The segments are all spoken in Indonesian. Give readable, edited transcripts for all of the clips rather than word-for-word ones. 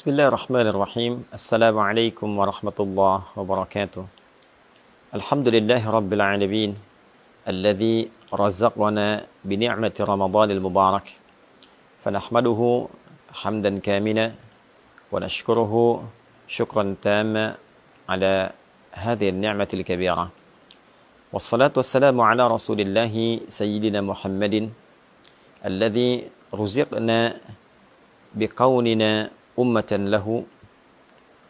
Bismillahirrahmanirrahim. Assalamualaikum warahmatullahi wabarakatuh. Alhamdulillahi rabbil alamin. Alladhi razaqana bini'mati Ramadanil mubarak. Fanahmaduhu hamdan kamila wa nashkuruhu syukran tamma ala hadhihi an-ni'matil kabira. Wassalatu wassalamu ala rasulillahi sayyidina Muhammadin alladhi ruziqna biqaunina ummatan lahu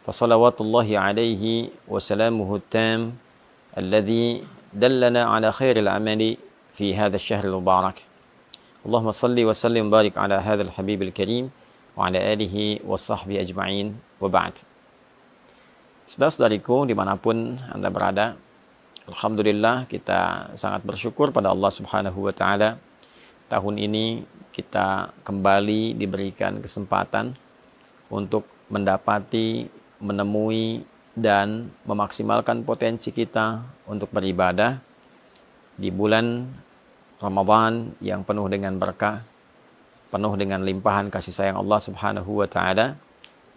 fasalawatullahi alaihi wa salamuhu tam alladhi dallana ala khairil amali fi hadha asy-syahril mubarak. Allahumma salli wa sallim barik ala hadzal habibil karim wa ala alihi wa sahbihi ajma'in wa ba'd. Saudara-saudariku dimanapun Anda berada, alhamdulillah kita sangat bersyukur pada Allah Subhanahu wa taala. Tahun ini kita kembali diberikan kesempatan untuk mendapati, menemui, dan memaksimalkan potensi kita untuk beribadah di bulan Ramadan yang penuh dengan berkah, penuh dengan limpahan kasih sayang Allah Subhanahu wa taala,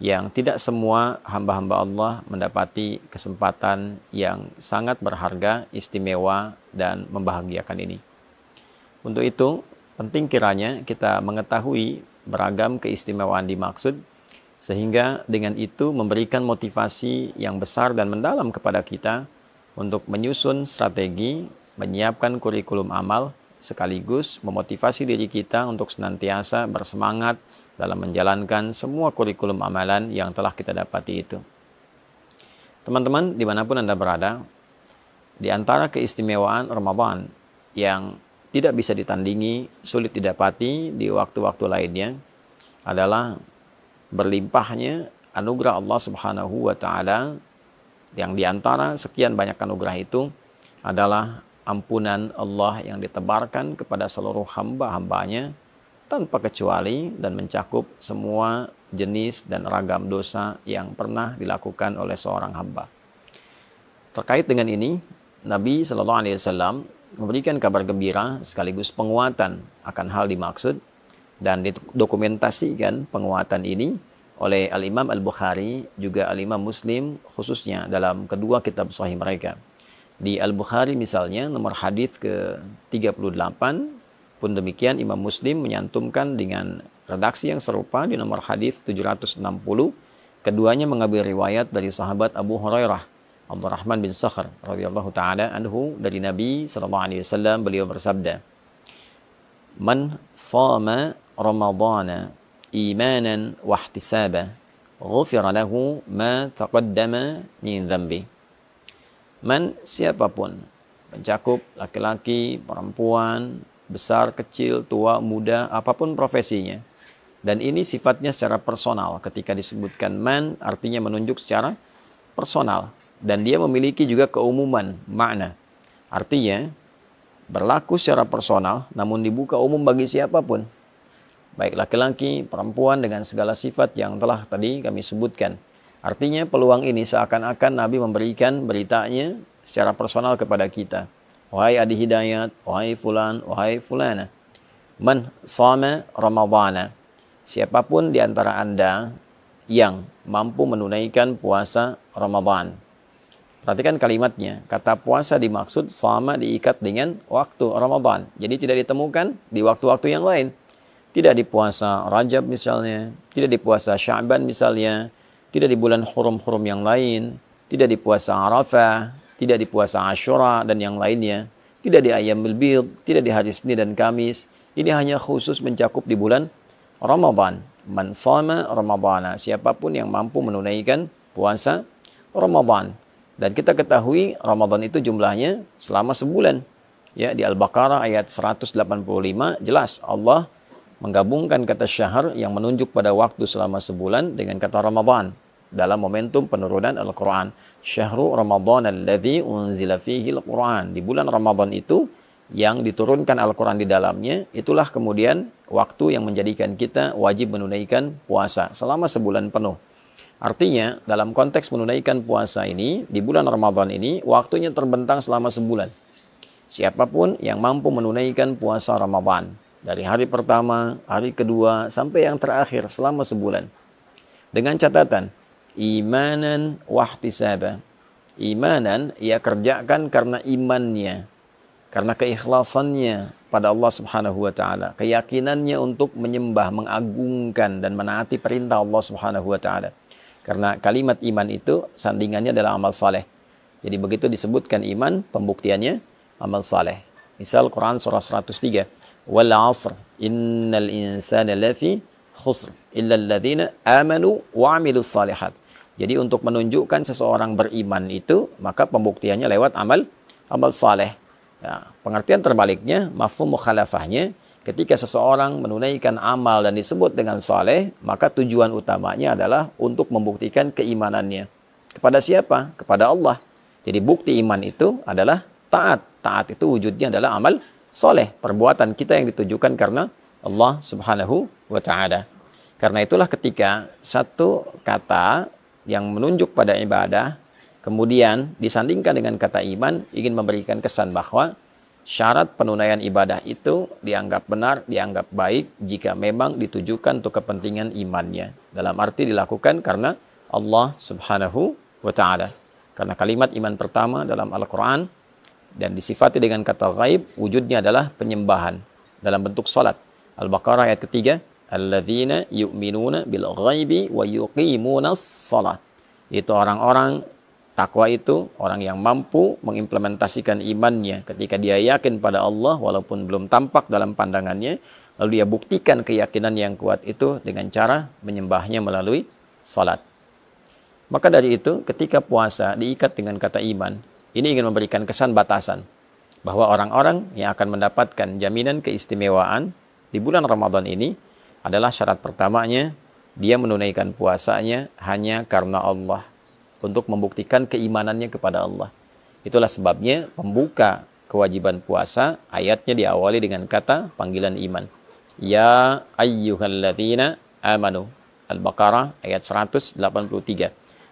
yang tidak semua hamba-hamba Allah mendapati kesempatan yang sangat berharga, istimewa, dan membahagiakan ini. Untuk itu, penting kiranya kita mengetahui beragam keistimewaan dimaksud, sehingga dengan itu memberikan motivasi yang besar dan mendalam kepada kita untuk menyusun strategi, menyiapkan kurikulum amal, sekaligus memotivasi diri kita untuk senantiasa bersemangat dalam menjalankan semua kurikulum amalan yang telah kita dapati itu. Teman-teman, dimanapun Anda berada, di antara keistimewaan Ramadan yang tidak bisa ditandingi, sulit didapati di waktu-waktu lainnya adalah berlimpahnya anugerah Allah Subhanahu wa taala, yang diantara sekian banyak anugerah itu adalah ampunan Allah yang ditebarkan kepada seluruh hamba-hambanya tanpa kecuali dan mencakup semua jenis dan ragam dosa yang pernah dilakukan oleh seorang hamba. Terkait dengan ini, Nabi Shallallahu Alaihi Wasallam memberikan kabar gembira sekaligus penguatan akan hal dimaksud, dan didokumentasikan penguatan ini oleh Al-Imam Al-Bukhari juga Al-Imam Muslim, khususnya dalam kedua kitab sahih mereka. Di Al-Bukhari misalnya nomor hadis ke-38, pun demikian Imam Muslim menyantumkan dengan redaksi yang serupa di nomor hadis 760. Keduanya mengambil riwayat dari sahabat Abu Hurairah Abdurrahman bin Sakhr radhiyallahu taala anhu dari Nabi sallallahu alaihi wasallam, beliau bersabda, "Man shama Ramadana imanan wa ihtisaba, ghufira lahu ma taqaddama min dhanbi." Man, siapapun, mencakup laki-laki, perempuan, besar, kecil, tua, muda, apapun profesinya. Dan ini sifatnya secara personal. Ketika disebutkan man, artinya menunjuk secara personal. Dan dia memiliki juga keumuman makna. Artinya, berlaku secara personal, namun dibuka umum bagi siapapun. Baik laki-laki, perempuan, dengan segala sifat yang telah tadi kami sebutkan. Artinya peluang ini seakan-akan Nabi memberikan beritanya secara personal kepada kita. Wahai Adi Hidayat, wahai fulan, wahai fulana. Man shama Ramadana. Siapapun di antara Anda yang mampu menunaikan puasa Ramadan. Perhatikan kalimatnya, kata puasa dimaksud, sama diikat dengan waktu Ramadan. Jadi tidak ditemukan di waktu-waktu yang lain. Tidak di puasa Rajab misalnya, tidak di puasa Sya'ban misalnya, tidak di bulan hurum-hurum yang lain, tidak di puasa Arafah, tidak di puasa Asyura dan yang lainnya, tidak di Ayyamul Bid, tidak di hari Senin dan Kamis. Ini hanya khusus mencakup di bulan Ramadan. Man shama Ramadana, siapapun yang mampu menunaikan puasa Ramadan. Dan kita ketahui Ramadan itu jumlahnya selama sebulan. Ya, di Al-Baqarah ayat 185 jelas Allah menggabungkan kata syahr yang menunjuk pada waktu selama sebulan dengan kata Ramadan dalam momentum penurunan Al-Quran. Syahrul Ramadan alladzi unzila fihi Al-Quran. Di bulan Ramadan itu yang diturunkan Al-Quran di dalamnya, itulah kemudian waktu yang menjadikan kita wajib menunaikan puasa selama sebulan penuh. Artinya, dalam konteks menunaikan puasa ini, di bulan Ramadan ini, waktunya terbentang selama sebulan. Siapapun yang mampu menunaikan puasa Ramadan, dari hari pertama, hari kedua, sampai yang terakhir selama sebulan. Dengan catatan imanan wahtisaba. Imanan ia kerjakan karena imannya, karena keikhlasannya pada Allah Subhanahu wa taala, keyakinannya untuk menyembah, mengagungkan dan menaati perintah Allah Subhanahu wa taala. Karena kalimat iman itu sandingannya adalah amal saleh. Jadi begitu disebutkan iman, pembuktiannya amal saleh. Misal Quran surah 103, wal 'asr innal insana lafi khusr illa alladziina amanu wa 'amilus shalihat. Jadi untuk menunjukkan seseorang beriman itu, maka pembuktiannya lewat amal saleh. Ya, pengertian terbaliknya, mafhum mukhalafahnya, ketika seseorang menunaikan amal dan disebut dengan saleh, maka tujuan utamanya adalah untuk membuktikan keimanannya. Kepada siapa? Kepada Allah. Jadi bukti iman itu adalah taat. Taat itu wujudnya adalah amal soleh. Perbuatan kita yang ditujukan karena Allah Subhanahu wa ta'ala. Karena itulah ketika satu kata yang menunjuk pada ibadah, kemudian disandingkan dengan kata iman, ingin memberikan kesan bahwa syarat penunaian ibadah itu dianggap benar, dianggap baik jika memang ditujukan untuk kepentingan imannya. Dalam arti dilakukan karena Allah Subhanahu wa ta'ala. Karena kalimat iman pertama dalam Al-Quran dan disifati dengan kata ghaib, wujudnya adalah penyembahan dalam bentuk salat. Al-Baqarah ayat ketiga, alladzina yu'minuna bil ghaibi wa yuqimunas salat. Itu orang-orang takwa itu, orang yang mampu mengimplementasikan imannya ketika dia yakin pada Allah walaupun belum tampak dalam pandangannya, lalu dia buktikan keyakinan yang kuat itu dengan cara menyembahnya melalui salat. Maka dari itu, ketika puasa diikat dengan kata iman, ini ingin memberikan kesan batasan bahwa orang-orang yang akan mendapatkan jaminan keistimewaan di bulan Ramadan ini adalah syarat pertamanya, dia menunaikan puasanya hanya karena Allah, untuk membuktikan keimanannya kepada Allah. Itulah sebabnya pembuka kewajiban puasa, ayatnya diawali dengan kata panggilan iman. Ya ayyuhalladzina amanu. Al-Baqarah ayat 183.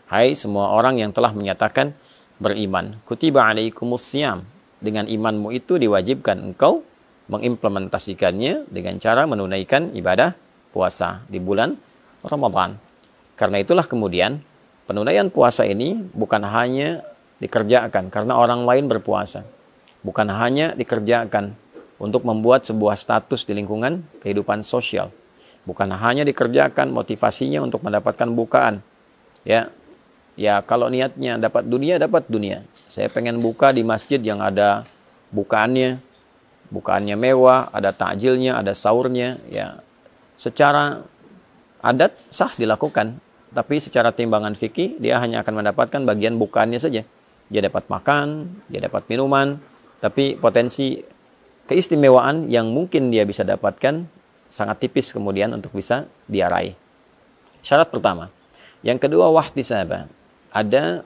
Hai semua orang yang telah menyatakan beriman. Kutiba alaikumusiyam. Dengan imanmu itu diwajibkan engkau mengimplementasikannya dengan cara menunaikan ibadah puasa di bulan Ramadan. Karena itulah kemudian penunaian puasa ini bukan hanya dikerjakan karena orang lain berpuasa. Bukan hanya dikerjakan untuk membuat sebuah status di lingkungan kehidupan sosial. Bukan hanya dikerjakan motivasinya untuk mendapatkan bukaan. Ya kalau niatnya dapat dunia, dapat dunia. Saya pengen buka di masjid yang ada bukaannya mewah, ada takjilnya, ada sahurnya. Ya, secara adat sah dilakukan, tapi secara timbangan fikih dia hanya akan mendapatkan bagian bukaannya saja. Dia dapat makan, dia dapat minuman, tapi potensi keistimewaan yang mungkin dia bisa dapatkan sangat tipis kemudian untuk bisa dia raih. Syarat pertama. Yang kedua, wahtisaba. Ada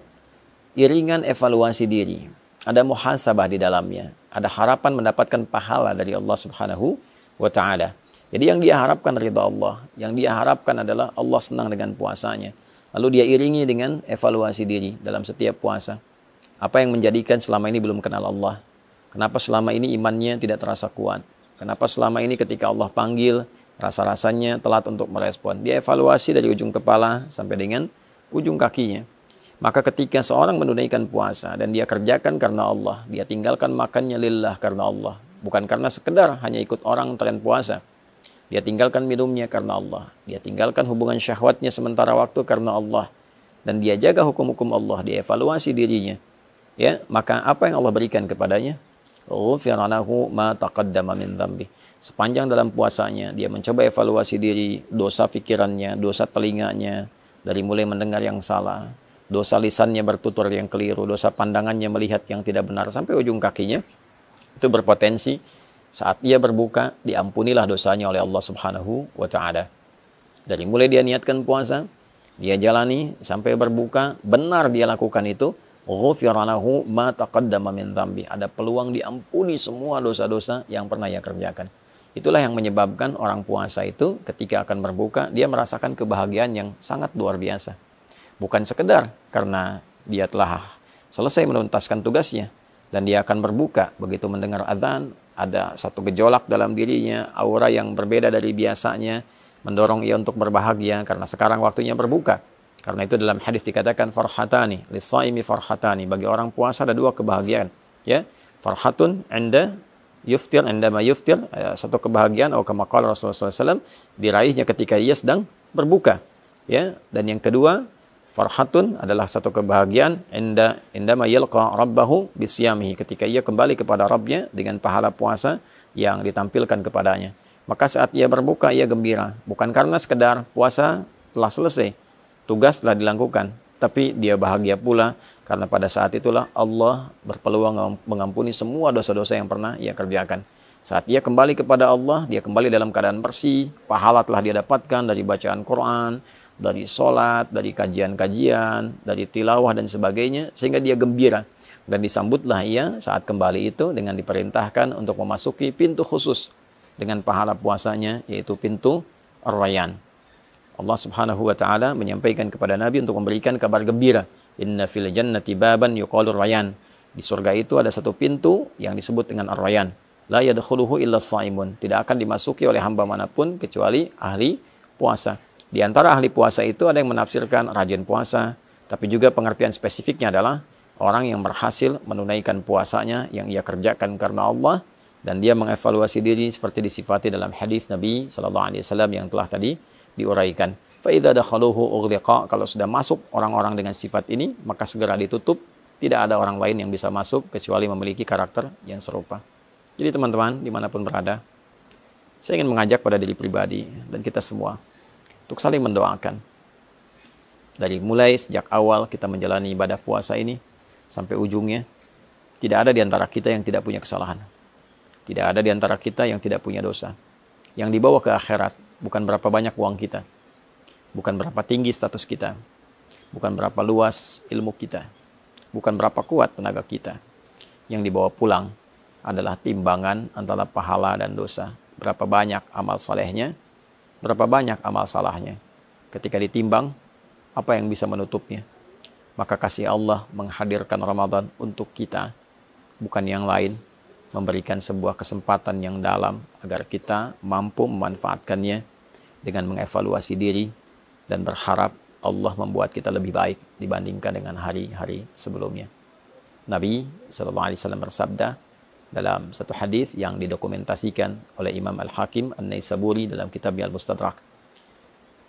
iringan evaluasi diri, ada muhasabah di dalamnya, ada harapan mendapatkan pahala dari Allah Subhanahu wa ta'ala. Jadi yang dia harapkan ridha Allah, yang dia harapkan adalah Allah senang dengan puasanya. Lalu dia iringi dengan evaluasi diri dalam setiap puasa. Apa yang menjadikan selama ini belum kenal Allah? Kenapa selama ini imannya tidak terasa kuat? Kenapa selama ini ketika Allah panggil, rasa-rasanya telat untuk merespon? Dia evaluasi dari ujung kepala sampai dengan ujung kakinya. Maka ketika seorang menunaikan puasa dan dia kerjakan karena Allah, dia tinggalkan makannya lillah karena Allah, bukan karena sekedar hanya ikut orang tren puasa. Dia tinggalkan minumnya karena Allah, dia tinggalkan hubungan syahwatnya sementara waktu karena Allah, dan dia jaga hukum-hukum Allah, dia evaluasi dirinya. Ya, maka apa yang Allah berikan kepadanya? Ghufira lahu ma taqaddama min dzambi. Sepanjang dalam puasanya dia mencoba evaluasi diri, dosa pikirannya, dosa telinganya dari mulai mendengar yang salah, dosa lisannya bertutur yang keliru, dosa pandangannya melihat yang tidak benar, sampai ujung kakinya, itu berpotensi saat ia berbuka, diampunilah dosanya oleh Allah Subhanahu wa ta'ala. Dari mulai dia niatkan puasa, dia jalani, sampai berbuka, benar dia lakukan itu, ghufira lahu ma taqaddama min dzambi. Ada peluang diampuni semua dosa-dosa yang pernah ia kerjakan. Itulah yang menyebabkan orang puasa itu ketika akan berbuka, dia merasakan kebahagiaan yang sangat luar biasa. Bukan sekedar karena dia telah selesai menuntaskan tugasnya dan dia akan berbuka. Begitu mendengar azan, ada satu gejolak dalam dirinya, aura yang berbeda dari biasanya. mendorong ia untuk berbahagia karena sekarang waktunya berbuka. Karena itu dalam hadis dikatakan farhatani lis-shaimi farhatani, bagi orang puasa ada dua kebahagiaan, ya. Farhatun 'inda yuftir, 'indama yuftir, satu kebahagiaan atau kama qala Rasulullah SAW, diraihnya ketika ia sedang berbuka, ya. Dan yang kedua, farhatun adalah satu kebahagiaan indama yalqa rabbahu bisyamihi, ketika ia kembali kepada Rabbnya dengan pahala puasa yang ditampilkan kepadanya. Maka saat ia berbuka ia gembira, bukan karena sekedar puasa telah selesai, tugas telah dilakukan, tapi dia bahagia pula karena pada saat itulah Allah berpeluang mengampuni semua dosa-dosa yang pernah ia kerjakan. Saat ia kembali kepada Allah, dia kembali dalam keadaan bersih, pahala telah dia dapatkan dari bacaan Quran, dari sholat, dari kajian-kajian, dari tilawah dan sebagainya, sehingga dia gembira. Dan disambutlah ia saat kembali itu dengan diperintahkan untuk memasuki pintu khusus dengan pahala puasanya, yaitu pintu Ar-Rayyan. Allah Subhanahu wa taala menyampaikan kepada Nabi untuk memberikan kabar gembira. Inna fil jannati baban yuqalu Rayyan. Di surga itu ada satu pintu yang disebut dengan Ar-Rayyan. La yadkhuluhu illa shaimun. Tidak akan dimasuki oleh hamba manapun kecuali ahli puasa. Di antara ahli puasa itu ada yang menafsirkan rajin puasa, tapi juga pengertian spesifiknya adalah orang yang berhasil menunaikan puasanya yang ia kerjakan karena Allah, dan dia mengevaluasi diri seperti disifati dalam hadis Nabi SAW yang telah tadi diuraikan. Fa'idha dakhaluhu ughliqa, kalau sudah masuk orang-orang dengan sifat ini, maka segera ditutup. Tidak ada orang lain yang bisa masuk kecuali memiliki karakter yang serupa. Jadi teman-teman, dimanapun berada, saya ingin mengajak pada diri pribadi dan kita semua untuk saling mendoakan. Dari mulai sejak awal kita menjalani ibadah puasa ini sampai ujungnya, tidak ada di antara kita yang tidak punya kesalahan. Tidak ada di antara kita yang tidak punya dosa. Yang dibawa ke akhirat bukan berapa banyak uang kita, bukan berapa tinggi status kita, bukan berapa luas ilmu kita, bukan berapa kuat tenaga kita. Yang dibawa pulang adalah timbangan antara pahala dan dosa. Berapa banyak amal salehnya, berapa banyak amal salahnya. Ketika ditimbang, apa yang bisa menutupnya? Maka kasih Allah menghadirkan Ramadan untuk kita, bukan yang lain, memberikan sebuah kesempatan yang dalam agar kita mampu memanfaatkannya dengan mengevaluasi diri dan berharap Allah membuat kita lebih baik dibandingkan dengan hari-hari sebelumnya. Nabi SAW bersabda dalam satu hadis yang didokumentasikan oleh Imam Al-Hakim An-Naisaburi dalam kitabnya Al-Mustadrak.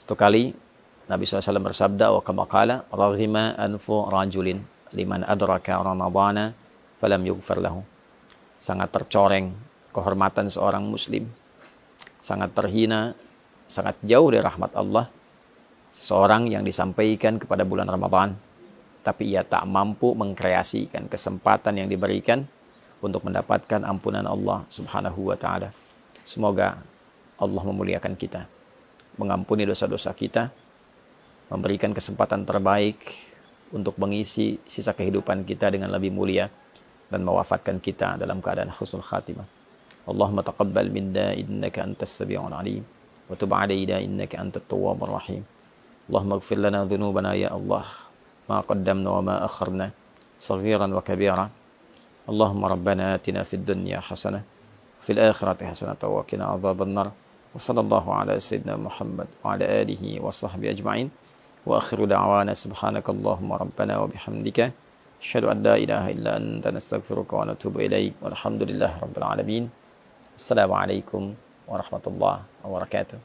Satu kali Nabi SAW bersabda, wa kama qala raghima anfu rajulin liman adraka ramadhana falam yughfar lahu. Sangat tercoreng kehormatan seorang muslim, sangat terhina, sangat jauh dari rahmat Allah seorang yang disampaikan kepada bulan Ramadan, tapi ia tak mampu mengkreasikan kesempatan yang diberikan untuk mendapatkan ampunan Allah Subhanahu wa taala. Semoga Allah memuliakan kita, mengampuni dosa-dosa kita, memberikan kesempatan terbaik untuk mengisi sisa kehidupan kita dengan lebih mulia, dan mewafatkan kita dalam keadaan husnul khatimah. Allahumma taqabbal minna innaka antas sami'ul alim wa tub 'alaina innaka antat tawwabur rahim. Allahumma ighfir lana dhunubana ya Allah, ma qaddamna wa ma akharna, saghiran wa kabira. Allahumma rabbana atina fid dunya hasanah wa fil akhirati hasanah wa qina adzaban nar. Wa sallallahu ala sayyidina Muhammad wa ala alihi wa sahbihi ajma'in. Wa akhiru da'wana subhanakallahumma rabbana wa bihamdika asyhadu an la ilaha illa anta nastaghfiruka wa natubu ilaik. Walhamdulillahi rabbil alamin. Assalamualaikum warahmatullahi wabarakatuh.